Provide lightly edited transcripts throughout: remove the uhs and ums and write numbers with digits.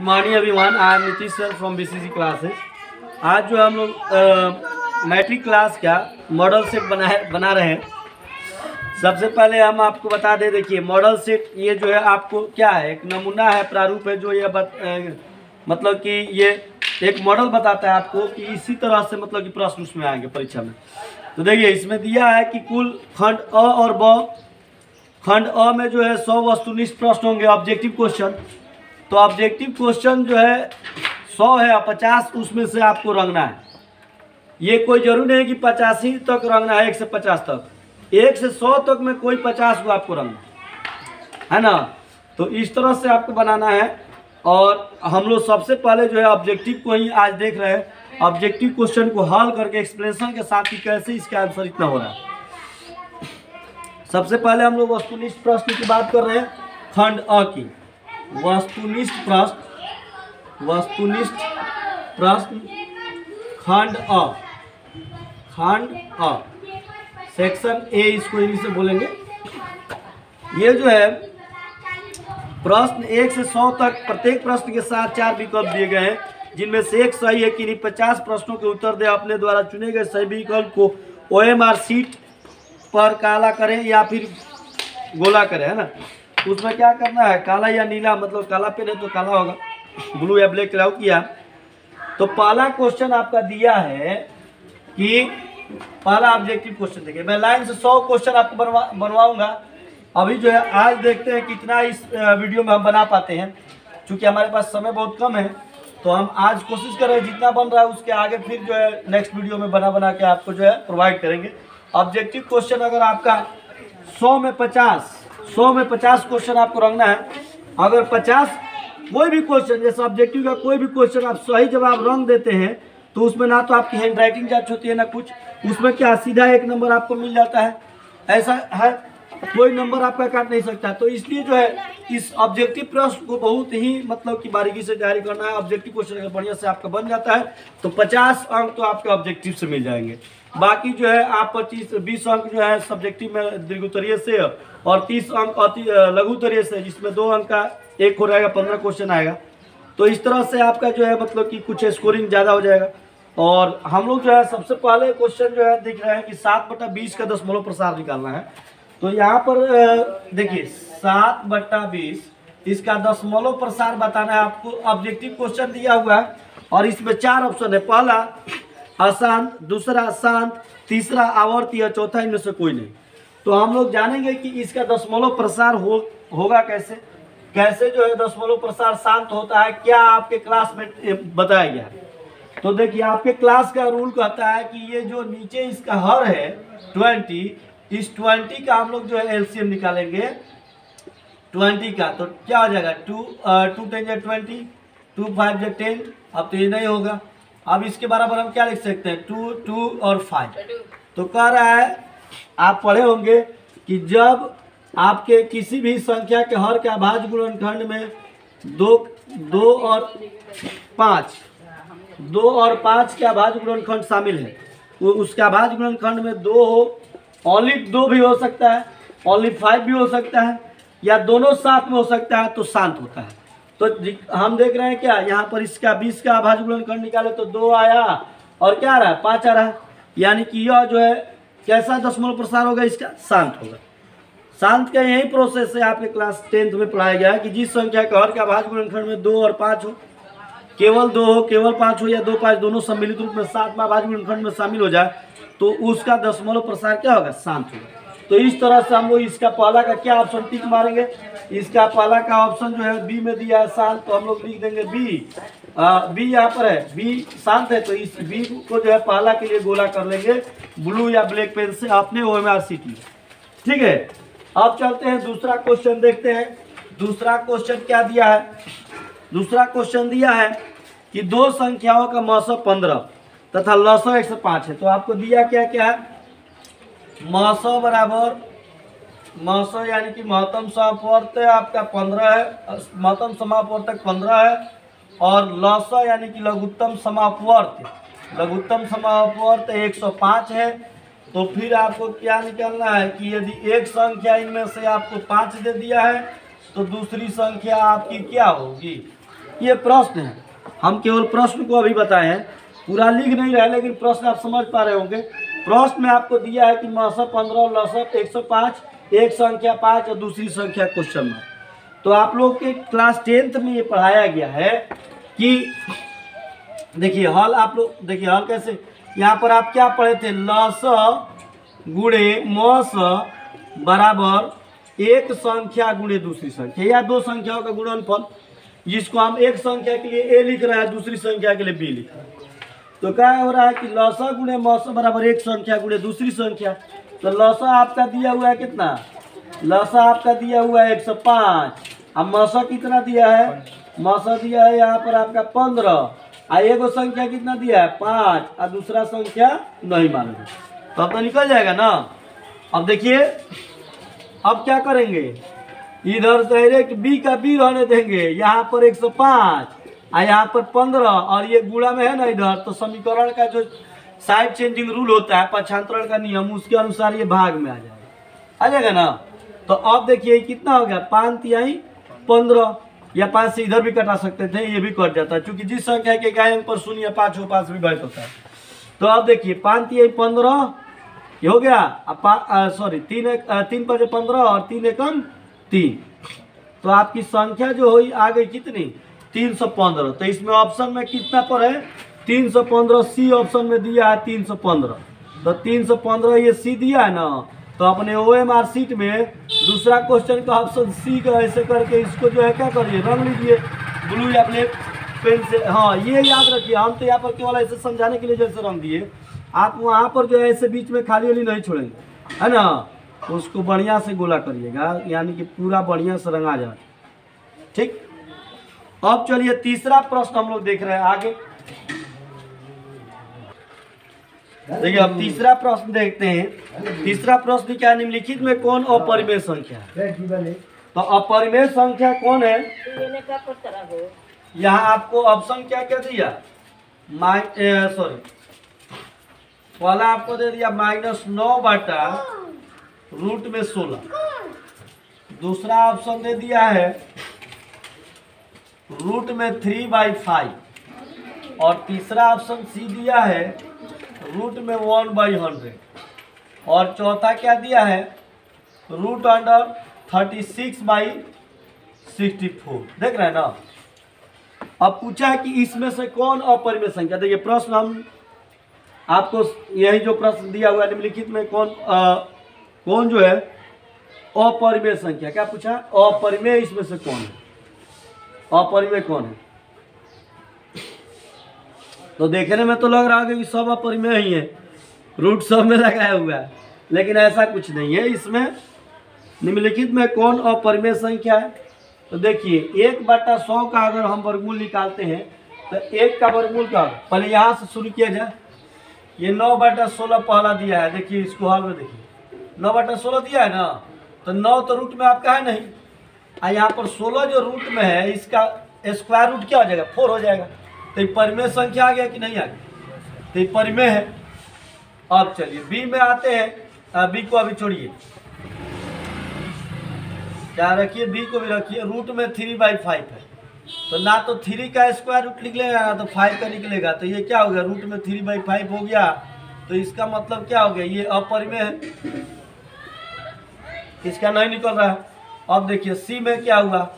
Morning everyone, I am Nitish sir from BCC classes. आज जो हम लोग मैट्रिक क्लास का मॉडल सेट बना रहे हैं। सबसे पहले हम आपको बता दें, देखिए मॉडल सेट ये जो है आपको क्या है, एक नमूना है, प्रारूप है, जो ये मतलब कि ये एक मॉडल बताता है आपको कि इसी तरह से मतलब कि प्रश्न उसमें आएंगे परीक्षा में। तो देखिए इसमें दिया है कि कुल खंड अ और ब, खंड अ में जो है 100 वस्तुनिष्ठ प्रश्न होंगे, ऑब्जेक्टिव क्वेश्चन। तो ऑब्जेक्टिव क्वेश्चन जो है 100 है और 50 उसमें से आपको रंगना है। ये कोई जरूरी नहीं है कि 85 तक रंगना है, 1 से 50 तक, 1 से 100 तक में कोई 50 को आपको रंगना है ना। तो इस तरह से आपको बनाना है। और हम लोग सबसे पहले जो है ऑब्जेक्टिव को ही आज देख रहे हैं, ऑब्जेक्टिव क्वेश्चन को हल करके एक्सप्लेनेशन के साथ कि कैसे इसका आंसर इतना हो रहा है। सबसे पहले हम लोग वस्तुनिष्ठ प्रश्न की बात कर रहे हैं, खंड अ की। वस्तुनिष्ठ प्रश्न खंड अ सेक्शन ए, इसको इंग्लिश में बोलेंगे। ये जो है प्रश्न 1 से 100 तक, प्रत्येक प्रश्न के साथ 4 विकल्प दिए गए हैं, जिनमें से एक सही है कि नहीं। 50 प्रश्नों के उत्तर दे, अपने द्वारा चुने गए सही विकल्प को OMR शीट पर काला करें या फिर गोला करें, है ना। उसमें क्या करना है, काला या नीला, मतलब काला पेन है तो काला होगा, ब्लू या ब्लैक अलाउ किया। तो पहला क्वेश्चन आपका दिया है कि पहला ऑब्जेक्टिव क्वेश्चन देखिए, मैं लाइन से 100 क्वेश्चन आपको बनवाऊंगा। अभी जो है आज देखते हैं कितना इस वीडियो में हम बना पाते हैं। चूँकि हमारे पास समय बहुत कम है, तो हम आज कोशिश कर रहे हैं जितना बन रहा है उसके आगे फिर जो है नेक्स्ट वीडियो में बना के आपको जो है प्रोवाइड करेंगे। ऑब्जेक्टिव क्वेश्चन अगर आपका 100 में 50 क्वेश्चन आपको रखना है। अगर 50 कोई भी क्वेश्चन, जैसे ऑब्जेक्टिव का कोई भी क्वेश्चन आप सही जवाब रंग देते हैं तो उसमें ना तो आपकी हैंड राइटिंग जांच होती है ना कुछ, उसमें क्या सीधा 1 नंबर आपको मिल जाता है। ऐसा है, कोई नंबर आपका काट नहीं सकता। तो इसलिए जो है इस ऑब्जेक्टिव प्रश्न को बहुत ही मतलब कि बारीकी से तैयारी करना है। ऑब्जेक्टिव क्वेश्चन अगर बढ़िया से आपका बन जाता है तो 50 अंक तो आपके ऑब्जेक्टिव से मिल जाएंगे। बाकी जो है आप 20 अंक जो है सब्जेक्टिव में दीर्घोत्तरीय से और 30 अंक लघुत्तरीय से, जिसमें 2 अंक का एक हो जाएगा, 15 क्वेश्चन आएगा। तो इस तरह से आपका जो है मतलब कि कुछ स्कोरिंग ज़्यादा हो जाएगा। और हम लोग जो है सबसे पहले क्वेश्चन जो है दिख रहे हैं कि 7/20 का दशमलव प्रसार निकालना है। तो यहाँ पर देखिए 7/20 इसका दशमलव प्रसार बताना है आपको। ऑब्जेक्टिव क्वेश्चन दिया हुआ है और इसमें 4 ऑप्शन है, पहला आसान, दूसरा आसान, तीसरा आवर्ती और चौथा इनमें से कोई नहीं। तो हम लोग जानेंगे कि इसका दशमलव प्रसार होगा कैसे जो है दशमलव प्रसार शांत होता है, क्या आपके क्लास में बताया गया है। तो देखिए आपके क्लास का रूल कहता है कि ये जो नीचे इसका हर है 20, इस 20 का हम लोग जो है एलसीएम निकालेंगे 20 का। तो क्या हो जाएगा, 2 10 या 20, 2 5 या 10। अब तो ये नहीं होगा। अब इसके बराबर हम क्या लिख सकते हैं, 2 और 5। तो कह रहा है, आप पढ़े होंगे कि जब आपके किसी भी संख्या के हर के अभाज्य गुणनखंड में 2 और 5 के अभाज्य गुणनखंड शामिल है, तो उसके अभाज्य गुणनखंड में 2 हो, ओनली 2 भी हो सकता है, ओनली 5 भी हो सकता है, या दोनों साथ में हो सकता है, तो शांत होता है। तो हम देख रहे हैं क्या, यहाँ पर इसका 20 का अभाज्य गुणनखंड निकाले तो 2 आया और क्या आ रहा है, 5 आ रहा है। यानी कि यह जो है कैसा दशमलव प्रसार होगा, इसका शांत होगा। शांत का यही प्रोसेस है, आपके क्लास 10th में पढ़ाया गया है कि जिस संख्या का हर के अभाज्य गुणनखंड में 2 और 5 हो, केवल 2 हो, केवल 5 हो या 2 5 दोनों सम्मिलित रूप में 7 में अभाज्य गुणनखंड में शामिल हो जाए तो उसका दशमलव प्रसार क्या होगा, शांत होगा। तो इस तरह से हम लोग इसका पहला का क्या ऑप्शन टिक मारेंगे। इसका पहला का ऑप्शन जो है बी में दिया है शांत, तो हम लोग लिख देंगे बी यहाँ पर है, बी शांत है। तो इस बी को जो है पहला के लिए गोला कर लेंगे ब्लू या ब्लैक पेन से अपने OMR शीट में, ठीक है। अब चलते हैं दूसरा क्वेश्चन देखते हैं। दूसरा क्वेश्चन क्या दिया है, दूसरा क्वेश्चन दिया है कि 2 संख्याओं का मौसम 15 तथा लसव 105 है। तो आपको दिया क्या है, मौसम बराबर मौसम यानी कि महत्तम समापवर्त आपका 15 है, महत्तम समापवर्तक 15 है, और लसव यानी कि लघुत्तम समापवर्त 105 है। तो फिर आपको क्या निकालना है कि यदि एक संख्या इनमें से आपको 5 दे दिया है तो दूसरी संख्या आपकी क्या होगी, ये प्रश्न है, हम केवल प्रश्न को अभी बताए हैं, पूरा लिख नहीं रहे, लेकिन प्रश्न आप समझ पा रहे होंगे। प्रश्न में आपको दिया है कि मौसम 15 लौसम 105, एक संख्या 5 और दूसरी संख्या क्वेश्चन मार्क। तो आप लोग के क्लास 10th में ये पढ़ाया गया है कि देखिए हल, आप लोग देखिए हल कैसे, यहाँ पर आप क्या पढ़े थे, लस गुणे मस बराबर एक संख्या गुणे दूसरी संख्या या दो संख्याओं का गुणनफल, जिसको हम एक संख्या के लिए ए लिख रहे हैं, दूसरी संख्या के लिए बी लिख रहे हैं। तो क्या हो रहा है कि लसा गुणे मौसा बराबर एक संख्या गुणे दूसरी संख्या। तो लसा आपका दिया हुआ है कितना, लसा आपका दिया हुआ है 105, अब मौसा कितना दिया है, मौसा दिया है यहाँ पर आपका 15, और एगो संख्या कितना दिया है 5, और दूसरा संख्या नहीं मालूम, तो अब तो निकल जाएगा ना। अब देखिए अब क्या करेंगे, इधर डायरेक्ट बी का बी रहने देंगे, यहाँ पर 105 और यहाँ पर 15, और ये गुणा में है ना इधर, तो समीकरण का जो साइड चेंजिंग रूल होता है, पक्षांतरण का नियम, उसके अनुसार ये भाग में आ जाएगा ना। तो अब देखिए कितना हो गया, 5 तिहाई 15, या 5 से इधर भी कटा सकते थे, ये भी कट जाता है, क्योंकि जिस संख्या के गाय अंक पर शून्य या 5 हो 5 भी घट होता है। तो अब देखिए 5 तिहाई 15 ये हो गया, सॉरी 3 पर 15 और 3 एकम 3, तो आपकी संख्या जो हुई आ गई कितनी 315। तो इसमें ऑप्शन में कितना पर है 315, सी ऑप्शन में दिया है 315, तो 315 ये सी दिया है ना। तो अपने OMR शीट में दूसरा क्वेश्चन का ऑप्शन सी का ऐसे करके इसको जो है क्या करिए, रंग लीजिए ब्लू या ब्लैक पेन से। हाँ ये याद रखिए, हम तो यहाँ पर केवल ऐसे समझाने के लिए जैसे रंग दिए, आप वहाँ पर जो है ऐसे बीच में खाली वाली नहीं छोड़ेंगे, है ना, तो उसको बढ़िया से गोला करिएगा, यानी कि पूरा बढ़िया से रंगा जाए। ठीक, अब चलिए तीसरा प्रश्न हम लोग देख रहे हैं आगे। देखिए अब तीसरा प्रश्न देखते हैं। तीसरा प्रश्न क्या, निम्नलिखित में कौन अपरिमेय संख्या है। तो अपरिमेय संख्या कौन है, यहाँ आपको ऑप्शन क्या क्या दिया, सॉरी पहला आपको दे दिया -9 बटा रूट में 16, दूसरा ऑप्शन दे दिया है रूट में 3/5, और तीसरा ऑप्शन सी दिया है रूट में 1/100, और चौथा क्या दिया है रूट अंडर 36/64। देख रहे हैं ना। अब पूछा है कि इसमें से कौन अपरिमेय संख्या। देखिए प्रश्न हम आपको यही जो प्रश्न दिया हुआ है, निम्नलिखित में कौन जो है अपरिमेय संख्या, क्या पूछा, अपरिमेय इसमें से कौन है, अपरिमेय कौन है। तो देखने में तो लग रहा है कि सब अपरिमेय ही है, रूट सब में लगाया हुआ है, लेकिन ऐसा कुछ नहीं है। इसमें निम्नलिखित में कौन अपरिमेय संख्या है। तो देखिए 1/100 का अगर हम वर्गमूल निकालते हैं तो 1 का वर्गमूल का, पहले यहाँ से शुरू किया जाए। ये 9/16 पहला दिया है, देखिए इसको हल में देखिए 9/16 दिया है ना, तो 9 तो रूट में आपका है नहीं, और यहाँ पर 16 जो रूट में है इसका स्क्वायर रूट क्या हो जाएगा 4 हो जाएगा। तो ये परिमेय संख्या आ गया कि नहीं आ गया, तो ये परिमेय है। अब चलिए बी में आते हैं, बी को अभी छोड़िए, क्या रखिए बी को भी रखिए, रूट में 3/5 है, तो ना तो 3 का स्क्वायर रूट निकलेगा ना तो 5 का निकलेगा, तो ये क्या हो गया रूट में 3/5 हो गया, तो इसका मतलब क्या हो गया, ये अपरिमेय है, इसका नहीं निकल रहा है। अब देखिए सी में क्या हुआ,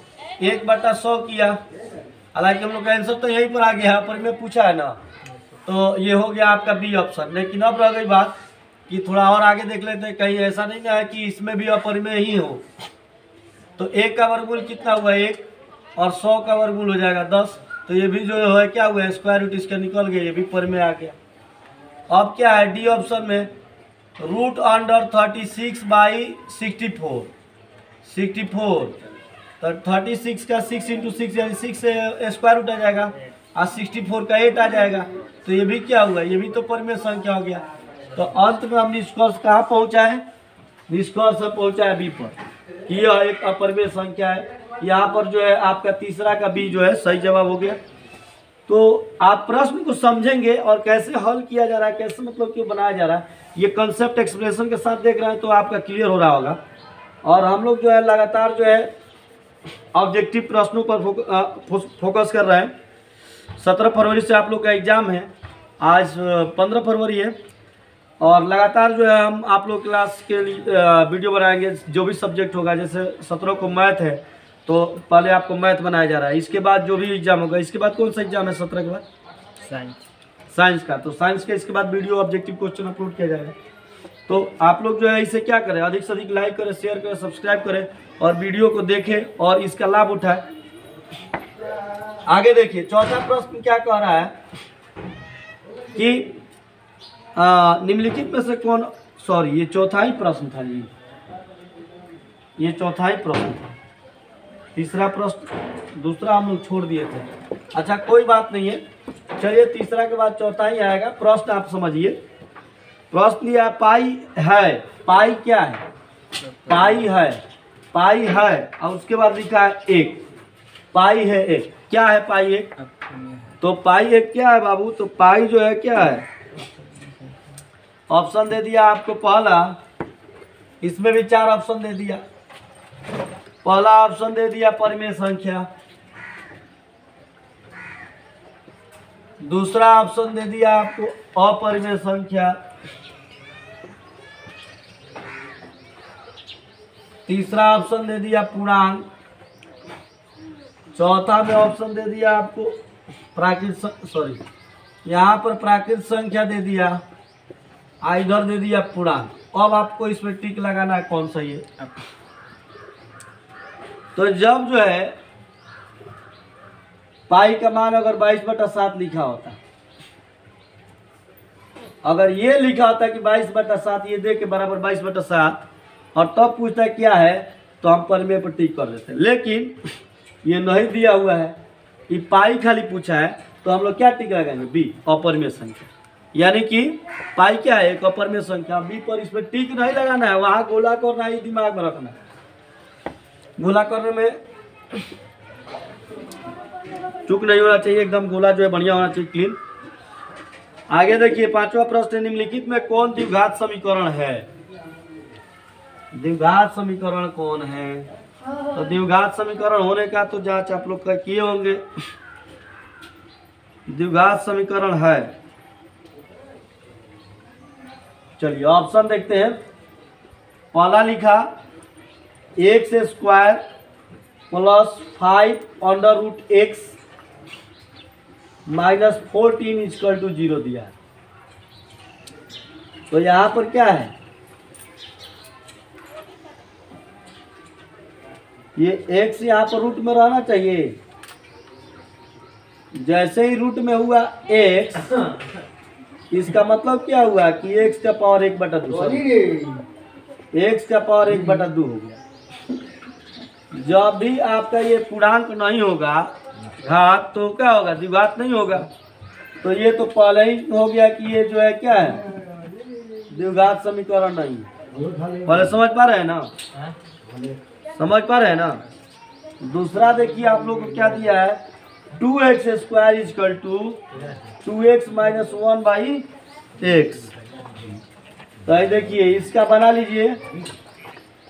1/100 किया, हालांकि हम लोग का आंसर तो यहीं पर आ गया, अपरिमेय पूछा है ना, तो ये हो गया आपका बी ऑप्शन। लेकिन अब रह गई बात कि थोड़ा और आगे देख लेते हैं, कहीं ऐसा नहीं ना है कि इसमें भी अपरिमेय ही हो। तो 1 का वर्गमूल कितना हुआ 1, और 100 का वर्गमूल हो जाएगा 10, तो ये भी जो है क्या हुआ स्क्वायर रूट इसका निकल गया, ये भी परिमेय आ गया। अब क्या है डी ऑप्शन में रूट अंडर 36/64, 64, तो 36 का 6 × 6 यानी 6 से स्क्वायर रूट आ जाएगा, और 64 का 8 आ जाएगा, तो ये भी क्या हुआ, ये भी तो परिमेय संख्या हो गया। तो अंत में हम निष्कर्ष कहाँ पहुँचा है, निष्कर्ष पहुँचा है बी पर, यह एक अपरिमेय संख्या है। यहाँ पर जो है आपका तीसरा का बी जो है सही जवाब हो गया। तो आप प्रश्न को समझेंगे और कैसे हल किया जा रहा है, कैसे मतलब क्यों बनाया जा रहा है, ये कंसेप्ट एक्सप्लेनेशन के साथ देख रहे हैं तो आपका क्लियर हो रहा होगा। और हम लोग जो है लगातार जो है ऑब्जेक्टिव प्रश्नों पर फोकस कर रहे हैं। 17 फरवरी से आप लोग का एग्ज़ाम है, आज 15 फरवरी है और लगातार जो है हम आप लोग क्लास के लिए वीडियो बनाएंगे। जो भी सब्जेक्ट होगा, जैसे 17 को मैथ है तो पहले आपको मैथ बनाया जा रहा है। इसके बाद जो भी एग्ज़ाम होगा, इसके बाद कौन सा एग्ज़ाम है 17 के बाद? साइंस का। तो साइंस के इसके बाद वीडियो ऑब्जेक्टिव क्वेश्चन अपलोड किया जाएगा। तो आप लोग जो है इसे क्या करें, अधिक से अधिक लाइक करें, शेयर करें, सब्सक्राइब करें और वीडियो को देखें और इसका लाभ उठाएं। आगे देखिए, चौथा प्रश्न क्या कह रहा है कि निम्नलिखित में से कौन, सॉरी ये चौथा ही प्रश्न था जी, ये चौथा ही प्रश्न था। तीसरा प्रश्न दूसरा हम लोग छोड़ दिए थे। अच्छा कोई बात नहीं है, चलिए तीसरा के बाद चौथा ही आएगा। प्रश्न आप समझिए, प्रश्न यह पाई है, पाई क्या है? पाई है, पाई है और उसके बाद लिखा है एक, पाई है एक। क्या है पाई एक? तो पाई एक क्या है बाबू? तो पाई जो है क्या है? ऑप्शन दे दिया आपको पहला, इसमें भी 4 ऑप्शन दे दिया। पहला ऑप्शन दे दिया परिमेय संख्या, दूसरा ऑप्शन दे दिया आपको अपरिमेय संख्या, तीसरा ऑप्शन दे दिया पूर्णांक, चौथा में ऑप्शन दे दिया आपको प्राकृत, सॉरी यहाँ पर प्राकृत संख्या दे दिया, इधर दे दिया पूर्णांक। अब आपको इसमें टिक लगाना है कौन सा ये। तो जब जो है पाई का मान अगर 22/7 लिखा होता, अगर ये लिखा होता कि 22/7 ये दे के बराबर 22/7 और तब पूछता है क्या है, तो हम परिमेय पर टिक कर देते। लेकिन ये नहीं दिया हुआ है, ये पाई खाली पूछा है, तो हम लोग क्या टिक लगाएंगे? बी, अपरिमेय संख्या। यानी कि पाई क्या है? एक अपरिमेय संख्या। बी पर इसमें टिक नहीं लगाना है, वहाँ गोला करना ही दिमाग में रखना है। गोला करने में चूक नहीं होना चाहिए, एकदम गोला जो है बढ़िया होना चाहिए, क्लीन। आगे देखिए, पांचवा प्रश्न, निम्नलिखित में कौन द्विघात समीकरण है? द्विघात समीकरण कौन है? तो द्विघात समीकरण होने का तो जांच आप लोग का किए होंगे। द्विघात समीकरण है, चलिए ऑप्शन देखते हैं। पहला लिखा x² + 5√x - 14 = 0 दिया है। तो यहाँ पर क्या है? ये x यहाँ पर रूट में रहना चाहिए। जैसे ही रूट में हुआ x, इसका मतलब क्या हुआ कि x का पावर 1/2, x का पावर 1/2 हो गया। जब भी आपका ये पूर्णांक नहीं होगा घात, तो क्या होगा? द्विघात नहीं होगा। तो ये तो पहले ही हो गया कि ये जो है क्या है? द्विघात समीकरण नहीं है। पहले समझ पा रहे हैं ना? समझ पा रहे हैं ना? दूसरा देखिए आप लोग को क्या दिया है, 2x² = 2x - 1/x। तो देखिए इसका बना लीजिए,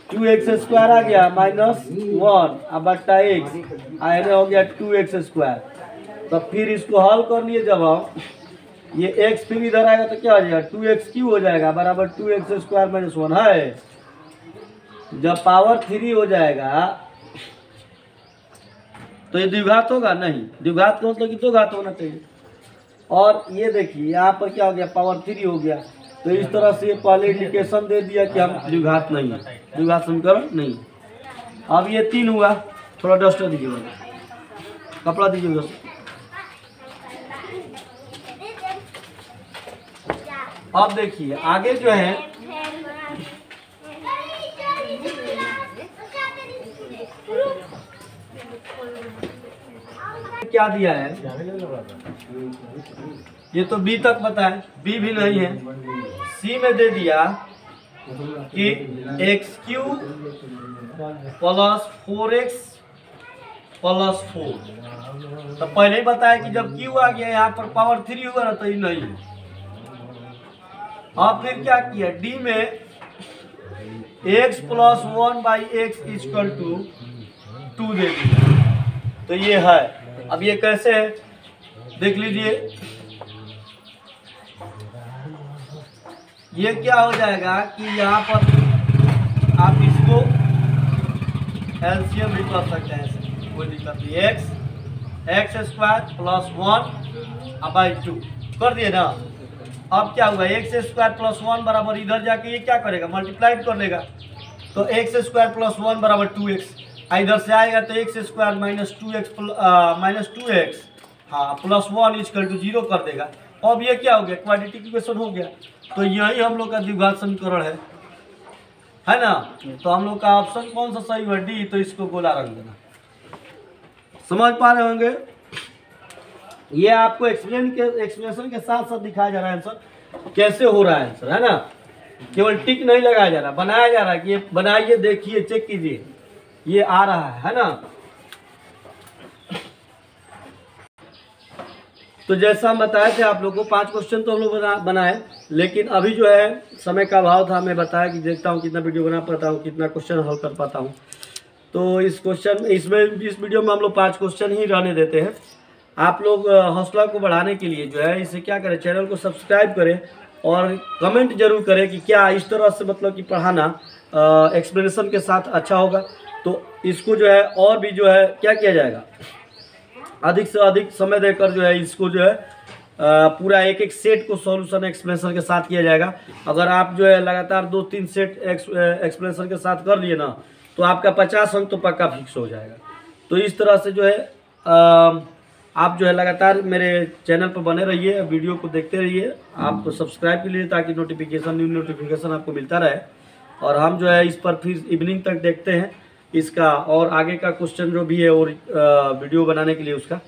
2x² आ गया -1 अब x आने हो गया 2x²। तो फिर इसको हल कर लिए जब हम, ये x फिर इधर आएगा तो क्या हो जाएगा? 2x³ हो जाएगा बराबर 2x² - 1 है। जब पावर 3 हो जाएगा तो ये द्विघात होगा? नहीं, द्विघात का मतलब कि दो घात होना चाहिए। और ये देखिए यहाँ पर क्या हो गया? पावर 3 हो गया। तो इस तरह से पहले इंडिकेशन दे दिया कि हम द्विघात नहीं है, द्विघात समीकरण नहीं। अब ये 3 हुआ, थोड़ा डस्टर दीजिएगा, कपड़ा दीजिएगा। अब देखिए आगे जो है क्या दिया है, ये तो बी तक पता है, बी भी नहीं है। सी में दे दिया कि x³ + 4x + 4। तो पहले ही बताया कि जब q आ गया यहाँ पर पावर 3 हुआ ना, तो ये नहीं है। अब फिर क्या किया, डी में x + 1/x = 2 दे दिया। तो ये है। अब ये कैसे है देख लीजिए, ये क्या हो जाएगा कि यहाँ पर आप इसको एलसीएम भी कर सकते हैं, कोई दिक्कत नहीं। एक्स स्क्वायर प्लस 1/2 कर दिए ना। अब क्या हुआ, एक्स स्क्वायर प्लस 1 बराबर इधर जाके ये क्या करेगा, मल्टीप्लाई कर लेगा। तो एक्स स्क्वायर प्लस 1 बराबर 2x, इधर से आएगा तो एक्स स्क्वायर माइनस 2x हाँ प्लस 1 इक्वल टू 0 कर देगा। अब ये क्या हो गया, क्वाड्रेटिक इक्वेशन हो गया। तो यही हम लोग का द्विघात समीकरण है ना। तो हम लोग का ऑप्शन कौन सा सही है, डी। तो इसको गोला रंग देना। समझ पा रहे होंगे, ये आपको एक्सप्लेनेशन के साथ साथ दिखाया जा रहा है आंसर कैसे हो रहा है आंसर, है ना। केवल टिक नहीं लगाया जा रहा, बनाया जा रहा है कि ये बनाइए, देखिए, चेक कीजिए, ये आ रहा है ना। तो जैसा हम बताए थे आप लोगों को 5 क्वेश्चन तो हम लोग बनाए, लेकिन अभी जो है समय का अभाव था। मैं बताया कि देखता हूँ कितना वीडियो बना पाता हूँ, कितना क्वेश्चन हल कर पाता हूँ। तो इस वीडियो में हम लोग 5 क्वेश्चन ही रहने देते हैं। आप लोग हौसला को बढ़ाने के लिए जो है इसे क्या करें, चैनल को सब्सक्राइब करें और कमेंट जरूर करें कि क्या इस तरह से मतलब कि पढ़ाना एक्सप्लेनेशन के साथ अच्छा होगा। तो इसको जो है और भी जो है क्या किया जाएगा, अधिक से अधिक समय देकर जो है इसको जो है पूरा एक सेट को सॉल्यूशन एक्सप्लेनेशन के साथ किया जाएगा। अगर आप जो है लगातार 2-3 सेट एक्सप्लेनेशन के साथ कर लिए ना, तो आपका 50 अंक तो पक्का फिक्स हो जाएगा। तो इस तरह से जो है आप जो है लगातार मेरे चैनल पर बने रहिए, वीडियो को देखते रहिए। आप सब्सक्राइब के लिए, ताकि न्यू नोटिफिकेशन आपको मिलता रहे। और हम जो है इस पर फिर इवनिंग तक देखते हैं इसका, और आगे का क्वेश्चन जो भी है और वीडियो बनाने के लिए उसका